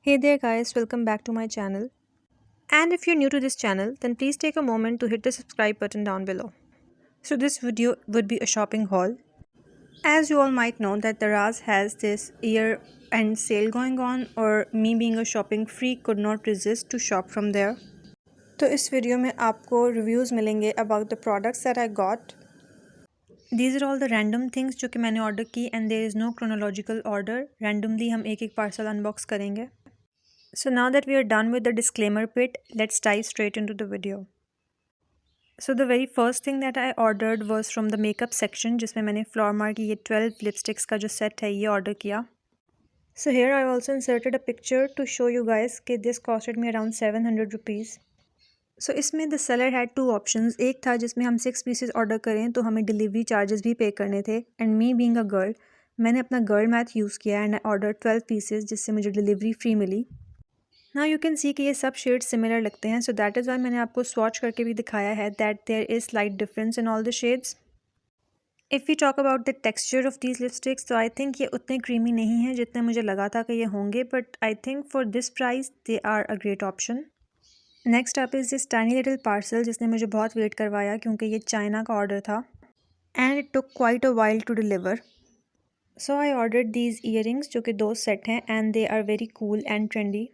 Hey there guys, welcome back to my channel. And if you're new to this channel, then please take a moment to hit the subscribe button down below. So this video would be a shopping haul. As you all might know that Daraz has this year end sale going on, or me being a shopping freak could not resist to shop from there. तो इस video में आपको reviews मिलेंगे about the products that I got. These are all the random things जो कि मैंने order की and there is no chronological order. Randomly हम एक एक पार्सल अनबॉक्स करेंगे. So now that we are done with the disclaimer bit, let's dive straight into the video. So the very first thing that I ordered was from the makeup section, जिसमें मैंने Flormar की ये 12 lipsticks का जो set है ये order किया. So here I also inserted a picture to show you guys कि this costed me around 700 rupees. So इसमें the seller had two options. एक था जिसमें हम 6 pieces order करें तो हमें delivery charges भी pay करने थे. And me being a girl, मैंने अपना girl math use किया and I ordered 12 pieces जिससे मुझे delivery free मिली. नाउ यू कैन सी कि ये सब शेड्स सिमिलर लगते हैं, सो दैट इज़ वाई मैंने आपको स्वॉच करके भी दिखाया है that there is slight difference in all the shades. If you talk about the texture of these lipsticks, तो आई थिंक ये उतने क्रीमी नहीं हैं जितने मुझे लगा था कि ये होंगे, but I think for this price they are a great option. Next up is this tiny little parcel जिसने मुझे बहुत वेट करवाया क्योंकि ये चाइना का ऑर्डर था and it took quite a while to deliver. So I ordered these earrings जो कि 2 सेट हैं and they are very cool and trendy.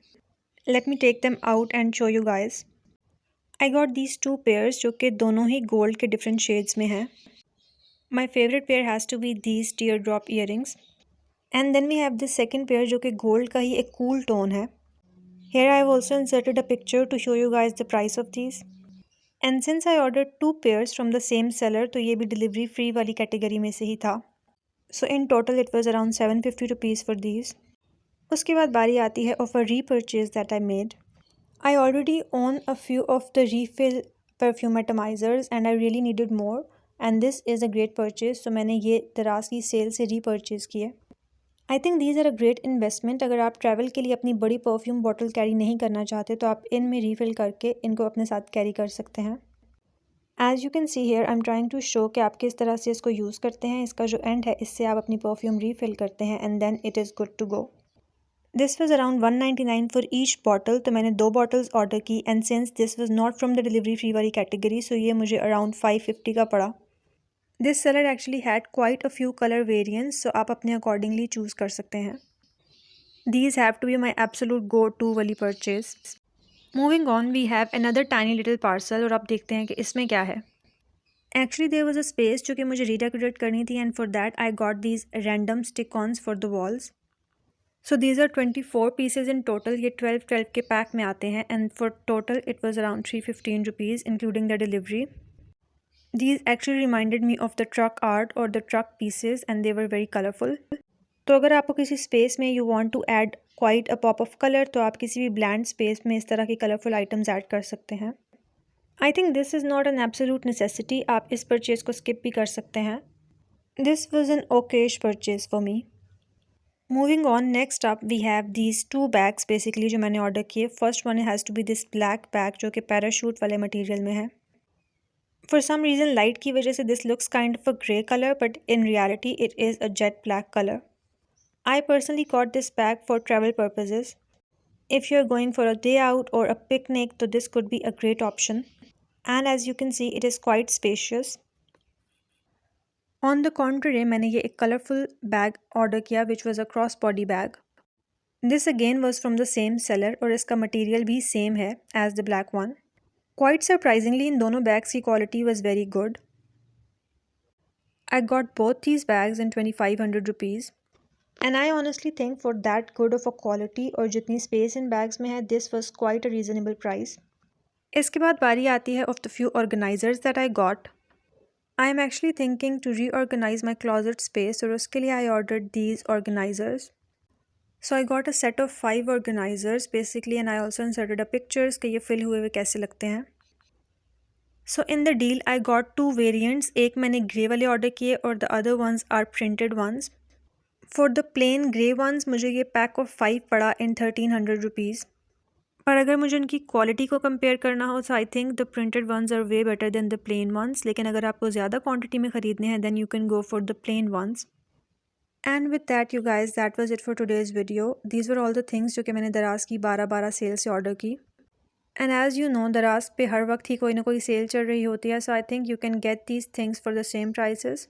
Let me take them out and show you guys. I got these two pairs जो कि दोनों ही gold के different shades में हैं. My favorite pair has to be these teardrop earrings. And then we have this second pair जो कि gold का ही एक cool tone है. Here I have also inserted a picture to show you guys the price of these. And since I ordered 2 pairs from the same seller, तो ये भी delivery free वाली category में से ही था. So in total it was around 750 rupees for these. उसके बाद बारी आती है of a repurchase that I made. I already own a few of the refill perfume atomisers and I really needed more and this is a great purchase. तो मैंने ये दराज की sale से रीपर्चेज किए. I think these are a great investment. अगर आप travel के लिए अपनी बड़ी परफ्यूम बॉटल कैरी नहीं करना चाहते तो आप इनमें रीफिल करके इनको अपने साथ कैरी कर सकते हैं. As you can see here I am trying to show कि आप किस तरह से इसको यूज़ करते हैं. इसका जो एंड है इससे आप अपनी परफ्यूम रीफिल करते हैं and then it is good to go. This was around 199 for each bottle. तो मैंने 2 बॉटल्स ऑर्डर की and since this was not from the delivery free वाली कैटेगरी, सो ये मुझे अराउंड 550 का पड़ा. This seller actually had quite a few colour variants, so आप अपने अकॉर्डिंगली चूज़ कर सकते हैं. These have to be my absolute go to वाली purchase. Moving on we have another tiny little parcel और आप देखते हैं कि इसमें क्या है. Actually there was a space जो कि मुझे रीडेकोरेट करनी थी and for that I got these random stick ons for the walls. So these are 24 pieces in total. ये 12 के पैक में आते हैं and for total it was around 315 rupees including the delivery. These actually reminded me of the truck art or the truck pieces and they were very colorful. तो अगर आपको किसी space में you want to add quite a pop of color तो आप किसी भी bland space में इस तरह की colorful items add कर सकते हैं. I think this is not an absolute necessity. आप इस purchase को skip भी कर सकते हैं. This was an okayish purchase for me. Moving on, next up we have these 2 bags basically जो मैंने ऑर्डर किए. First one has to be this black bag जो कि पैराशूट वाले मटेरियल में है. फॉर सम रीज़न लाइट की वजह से this looks kind of a grey colour but in reality it is a jet black colour. I personally got this bag for travel purposes. If you are going for a day out और a picnic तो this could be a great option and as you can see it is quite spacious. On the contrary मैंने ये एक colourful bag order किया which was a cross body bag. This again was from the same seller और इसका material भी same है as the black one. Quite surprisingly इन दोनों बैग्स की quality was very good. I got both these bags in 2500 rupees and I honestly think for that good of a quality और जितनी space इन bags में है this was quite a reasonable price. इसके बाद बारी आती है of the few organisers that I got. I am actually thinking to reorganize my closet space और उसके लिए I ordered these organizers. So I got a set of 5 organizers basically and I also inserted a pictures कि ये fill हुए हुए कैसे लगते हैं. So in the deal I got 2 variants. एक मैंने grey वाले order किए और the other ones are printed ones. For the plain grey ones मुझे ये pack of 5 पड़ा in 1300 rupees. पर अगर मुझे उनकी क्वालिटी को कंपेयर करना हो तो I think the printed ones are way better than the plain ones. लेकिन अगर आपको ज़्यादा क्वांटिटी में ख़रीदने हैं then you can go for the plain ones. And with that you guys, that was it for today's video. These were all the things जो कि मैंने दराज की 12-12 सेल से ऑर्डर की. एंड एज़ यू नो, दराज पे हर वक्त ही कोई ना कोई सेल चल रही होती है. So I think you can get these things for the same prices.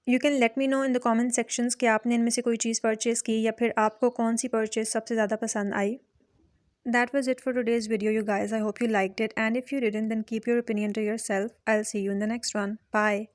You can let me know in the comment sections कि आपने इनमें से कोई चीज़ परचेज़ की या फिर आपको कौन सी परचेज़ सबसे ज़्यादा पसंद आई. That was it for today's video, you guys. I hope you liked it, and if you didn't, then keep your opinion to yourself. I'll see you in the next one. Bye.